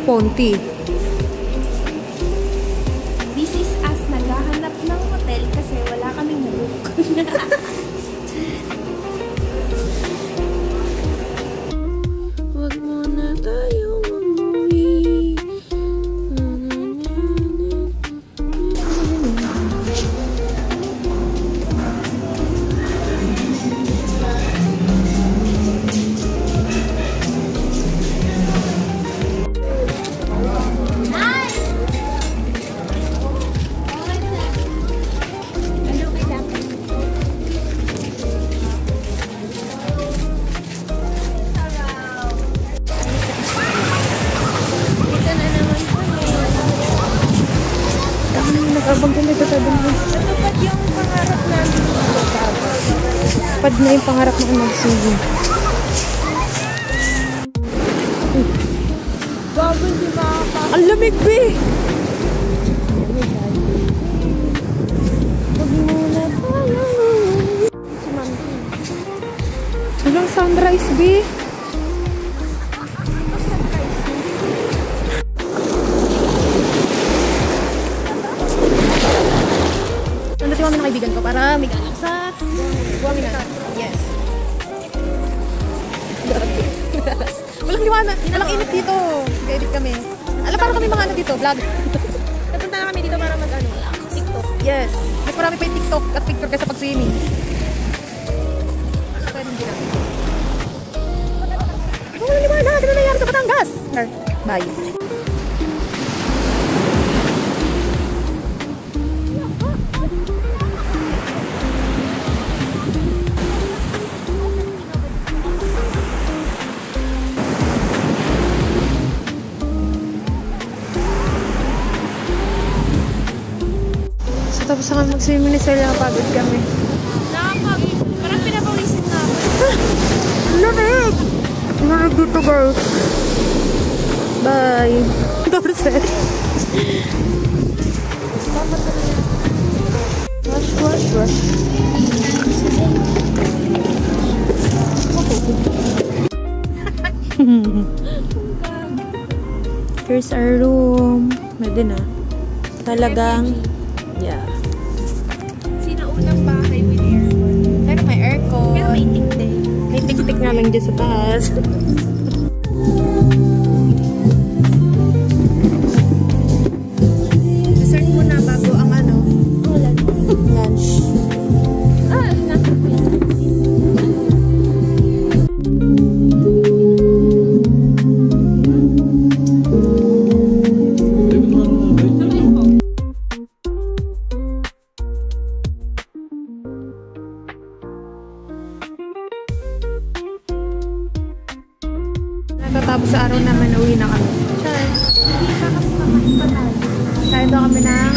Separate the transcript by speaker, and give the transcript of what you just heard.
Speaker 1: Ponti.
Speaker 2: This is us naghahanap ng hotel kasi wala kaming book.
Speaker 1: Wag muna tayo umuwi. Abang ganito sabi mo.
Speaker 2: Natupad yung pangarap namin.
Speaker 1: Pad na yung pangarap na mag-swimming.
Speaker 2: Bago di makakapag.
Speaker 1: Ang lamig, be!
Speaker 2: Huwag muna tayo. Si Mami.
Speaker 1: Walang sunrise, be! Nandito kami ng kaibigan ko para may ganap sa buwangin na. Yes. Walang liwanag. Walang init dito. Edit kami. Alam, parang kami mga ano dito, vlog.
Speaker 2: Napunta na kami dito para mag-ano, TikTok.
Speaker 1: Yes. Mas marami pa yung TikTok at picture kaysa pag-swimming. Pwede din natin. Walang liwanag. Ano nangyari sa Batangas? Bye. Tapos na kami mag-swimming ni Sel, nakapagod kami.
Speaker 2: Nakapagod. Parang pinapawisin na ako.
Speaker 1: Lamig! Lamig dito, guys. Bye. Dorsel. Wash, wash, wash. Here's our room. Pwede na. Talagang, yeah.
Speaker 2: Sinaunang bahay with aircon.
Speaker 1: Pero may aircon.
Speaker 2: Pero may tik-tik.
Speaker 1: May tik-tik nga lang dyan sa taas. Dessert muna bago ang ano? Lunch.
Speaker 2: Nasa
Speaker 1: Tapos sa araw naman, uwi na kami. Char. Tayo daw kami ng